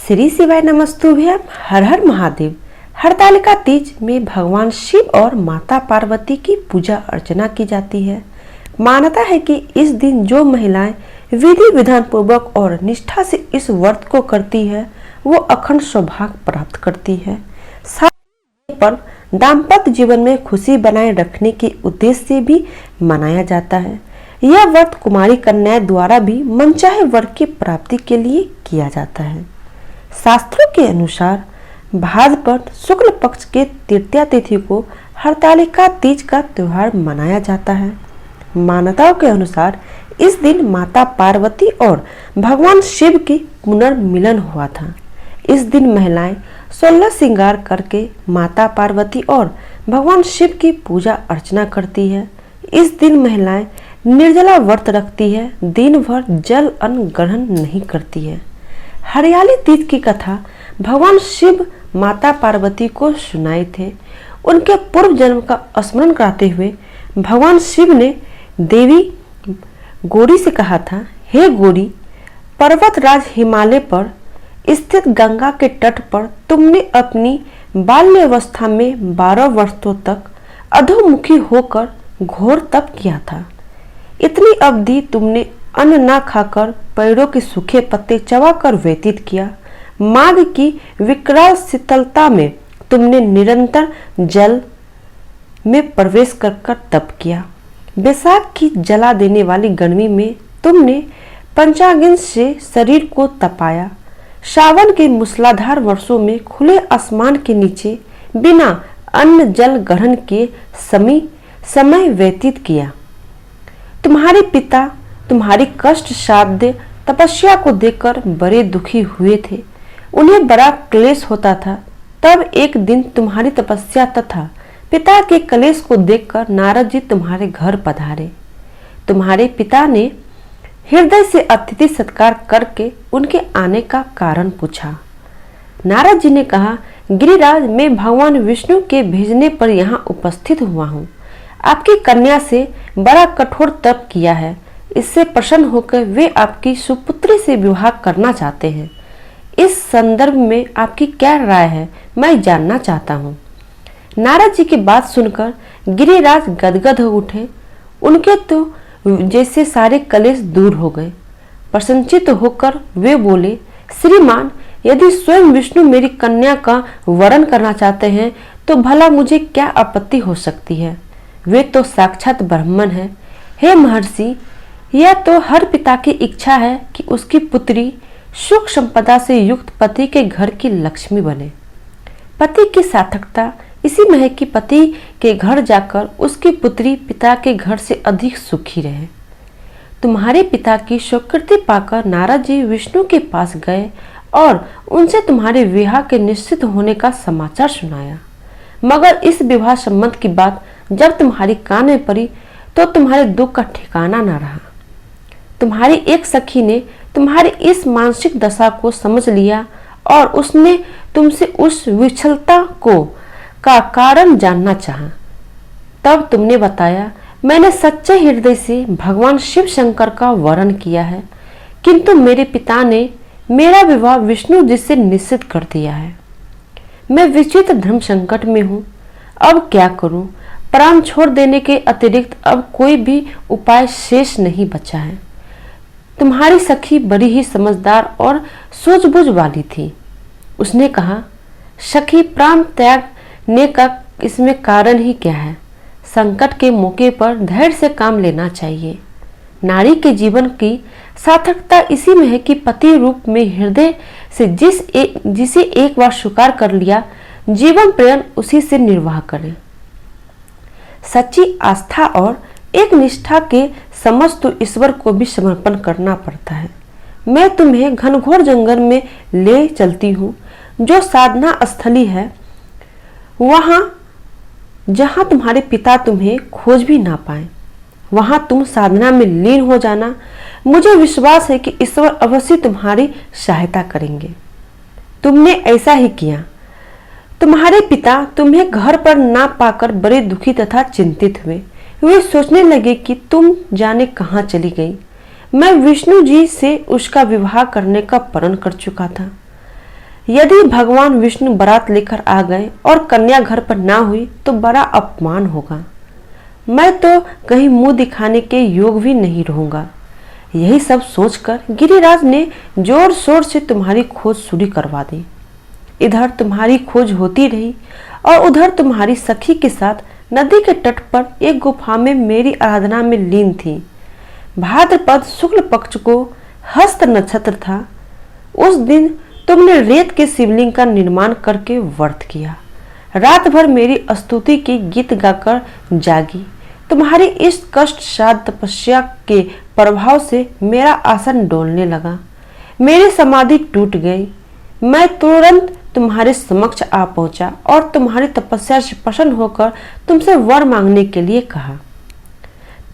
श्री शिवाय नमस्तुभ्यम। हर हर महादेव। हरतालिका तीज में भगवान शिव और माता पार्वती की पूजा अर्चना की जाती है। मान्यता है कि इस दिन जो महिलाएं विधि विधान पूर्वक और निष्ठा से इस व्रत को करती है वो अखंड सौभाग्य प्राप्त करती है। साथ ही पर्व दाम्पत्य जीवन में खुशी बनाए रखने के उद्देश्य से भी मनाया जाता है। यह व्रत कुमारी कन्याएं द्वारा भी मनचाहे वर की प्राप्ति के लिए किया जाता है। शास्त्रों के अनुसार भाद्रपद शुक्ल पक्ष के तृतीया तिथि को हरतालिका तीज का त्योहार मनाया जाता है। मान्यताओं के अनुसार इस दिन माता पार्वती और भगवान शिव की पुनर्मिलन हुआ था। इस दिन महिलाएं 16 श्रृंगार करके माता पार्वती और भगवान शिव की पूजा अर्चना करती है। इस दिन महिलाएं निर्जला व्रत रखती है, दिन भर जल अन्न ग्रहण नहीं करती है। हरियाली तीज की कथा भगवान शिव माता पार्वती को सुनाए थे। उनके पूर्व जन्म का स्मरण कराते हुए भगवान शिव ने देवी गौरी से कहा था, हे गौरी, पर्वतराज हिमालय पर स्थित गंगा के तट पर तुमने अपनी बाल्यावस्था में 12 वर्षों तक अधोमुखी होकर घोर तप किया था। इतनी अवधि तुमने अन्न न खाकर पेड़ों के सूखे पत्ते चबाकर व्यतीत किया। माघ की विकराल शीतलता में तुमने निरंतर जल में प्रवेश कर तप किया। बैसाख की जला देने वाली गर्मी में तुमने पंचाग्नि से शरीर को तपाया। सावन के मूसलाधार वर्षों में खुले आसमान के नीचे बिना अन्न जल ग्रहण के समय व्यतीत किया। तुम्हारे पिता तुम्हारी कष्ट साध्य तपस्या को देखकर बड़े दुखी हुए थे। उन्हें बड़ा क्लेश होता था। तब एक दिन तुम्हारी तपस्या तथा पिता के क्लेश को देखकर नारद जी तुम्हारे घर पधारे। तुम्हारे पिता ने हृदय से अतिथि सत्कार करके उनके आने का कारण पूछा। नारद जी ने कहा, गिरिराज, मैं भगवान विष्णु के भेजने पर यहाँ उपस्थित हुआ हूँ। आपकी कन्या से बड़ा कठोर तप किया है। इससे प्रसन्न होकर वे आपकी सुपुत्री से विवाह करना चाहते हैं। इस संदर्भ में आपकी क्या राय है, मैं जानना चाहता हूँ। नारद जी की बात सुनकर गिरिराज गदगद हो उठे। उनके तो जैसे सारे कलेश दूर हो गए। प्रसन्नचित्त होकर वे बोले, श्रीमान, यदि स्वयं विष्णु मेरी कन्या का वरण करना चाहते हैं तो भला मुझे क्या आपत्ति हो सकती है। वे तो साक्षात ब्राह्मण है। हे महर्षि, यह तो हर पिता की इच्छा है कि उसकी पुत्री सुख संपदा से युक्त पति के घर की लक्ष्मी बने। पति की सार्थकता इसी में है कि पति के घर जाकर उसकी पुत्री पिता के घर से अधिक सुखी रहे। तुम्हारे पिता की स्वीकृति पाकर नारद जी विष्णु के पास गए और उनसे तुम्हारे विवाह के निश्चित होने का समाचार सुनाया। मगर इस विवाह संबंध की बात जब तुम्हारी कान में पड़ी तो तुम्हारे दुख का ठिकाना न रहा। तुम्हारी एक सखी ने तुम्हारी इस मानसिक दशा को समझ लिया और उसने तुमसे उस विचलता का कारण जानना चाहा। तब तुमने बताया, मैंने सच्चे हृदय से भगवान शिव शंकर का वरण किया है, किंतु मेरे पिता ने मेरा विवाह विष्णु जी से निश्चित कर दिया है। मैं विचित्र धर्म संकट में हूँ। अब क्या करूँ? प्राण छोड़ देने के अतिरिक्त अब कोई भी उपाय शेष नहीं बचा है। तुम्हारी सखी बड़ी ही समझदार और सूझबूझ वाली थी। उसने कहा, सखी, प्राण त्यागने का इसमें कारण ही क्या है? संकट के मौके पर धैर्य से काम लेना चाहिए। नारी के जीवन की सार्थकता इसी में है कि पति रूप में हृदय से जिसे एक बार स्वीकार कर लिया, जीवन पर्यंत उसी से निर्वाह करें। सच्ची आस्था और एक निष्ठा के समस्त तो ईश्वर को भी समर्पण करना पड़ता है। मैं तुम्हें घनघोर जंगल में ले चलती हूँ, जो साधना स्थली है, वहां जहां तुम्हारे पिता तुम्हें खोज भी ना पाए। वहां तुम साधना में लीन हो जाना। मुझे विश्वास है कि ईश्वर अवश्य तुम्हारी सहायता करेंगे। तुमने ऐसा ही किया। तुम्हारे पिता तुम्हें घर पर ना पाकर बड़े दुखी तथा चिंतित हुए। वे सोचने लगे कि तुम जाने कहाँ चली गई। मैं विष्णु जी से उसका विवाह करने का प्रण कर चुका था। यदि भगवान विष्णु बारात लेकर आ गए और कन्या घर पर ना हुई तो बड़ा अपमान होगा। मैं तो कहीं मुंह दिखाने के योग भी नहीं रहूंगा। यही सब सोचकर गिरिराज ने जोर शोर से तुम्हारी खोज शुरू करवा दी। इधर तुम्हारी खोज होती रही और उधर तुम्हारी सखी के साथ नदी के तट पर एक गुफा में मेरी आराधना में लीन थी। भाद्रपद शुक्ल पक्ष को हस्त नक्षत्र था। उस दिन तुमने रेत के शिवलिंग का निर्माण करके व्रत किया। रात भर मेरी स्तुति की गीत गाकर जागी। तुम्हारी इस कष्ट साध तपस्या के प्रभाव से मेरा आसन डोलने लगा। मेरी समाधि टूट गई। मैं तुरंत तुम्हारे समक्ष आ पहुंचा और तुम्हारी तपस्या से प्रसन्न होकर तुमसे वर मांगने के लिए कहा।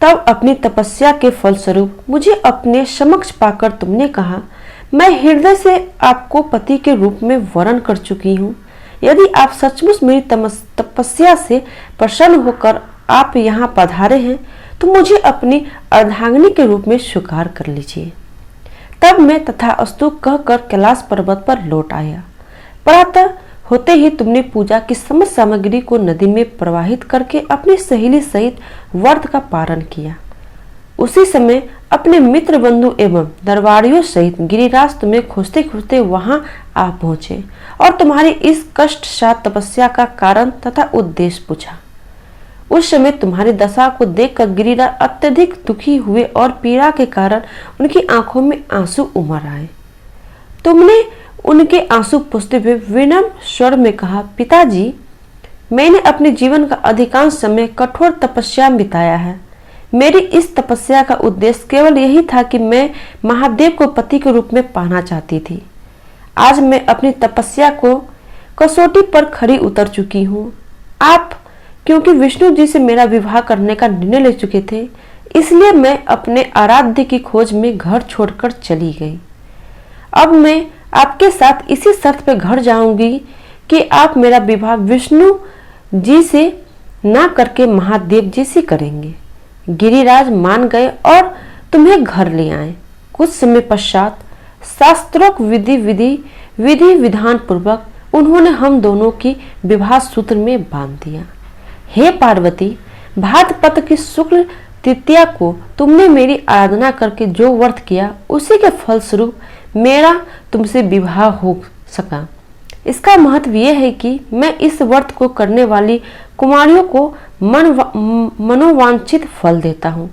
तब अपनी तपस्या के फलस्वरूप मुझे अपने समक्ष पाकर तुमने कहा, मैं हृदय से आपको पति के रूप में वरण कर चुकी हूँ। यदि आप सचमुच मेरी तपस्या से प्रसन्न होकर आप यहाँ पधारे हैं तो मुझे अपनी अर्धांगिनी के रूप में स्वीकार कर लीजिए। तब मैं तथास्तु कहकर कैलाश पर्वत पर लौट आया। प्रातः होते ही तुमने पूजा की समस्त सामग्री को नदी में प्रवाहित करके अपनी सहेली सहित व्रत का पारण किया। उसी समय अपने मित्र बंधु एवं दरबारियों सहित गिरिराज तुम्हें खोजते खोजते वहां आ पहुंचे और तुम्हारी इस कष्ट साध तपस्या का कारण तथा उद्देश्य पूछा। उस समय तुम्हारी दशा को देखकर गिरिराज अत्यधिक दुखी हुए और पीड़ा के कारण उनकी आंखों में आंसू उमड़ आए। तुमने उनके आंसू पोंछते हुए विनम्र स्वर में कहा, पिताजी, मैंने अपने जीवन का अधिकांश समय कठोर तपस्या में बिताया है। मेरी इस तपस्या का उद्देश्य केवल यही था कि मैं महादेव को पति के रूप में पाना चाहती थी। आज मैं अपनी तपस्या को कसौटी पर खरी उतर चुकी हूँ। आप क्योंकि विष्णु जी से मेरा विवाह करने का निर्णय ले चुके थे, इसलिए मैं अपने आराध्य की खोज में घर छोड़कर चली गई। अब मैं आपके साथ इसी शर्त पर घर जाऊंगी कि आप मेरा विवाह विष्णु जी से ना करके महादेव जी से करेंगे। गिरिराज मान गए और तुम्हें घर ले आए। कुछ समय पश्चात शास्त्रोक्त विधि विधान पूर्वक उन्होंने हम दोनों की विवाह सूत्र में बांध दिया। हे पार्वती, भाद्रपद की शुक्ल तृतीया को तुमने मेरी आराधना करके जो व्रत किया उसी के फलस्वरूप मेरा तुमसे विवाह हो सका। इसका महत्व यह है कि मैं इस व्रत को करने वाली कुमारियों को मनोवांछित फल देता हूँ।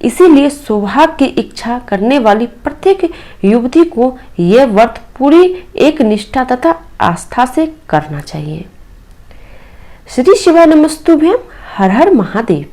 इसीलिए सौभाग्य की इच्छा करने वाली प्रत्येक युवती को यह व्रत पूरी एक निष्ठा तथा आस्था से करना चाहिए। श्री शिवाय नमस्तुभ्यं। हर हर महादेव।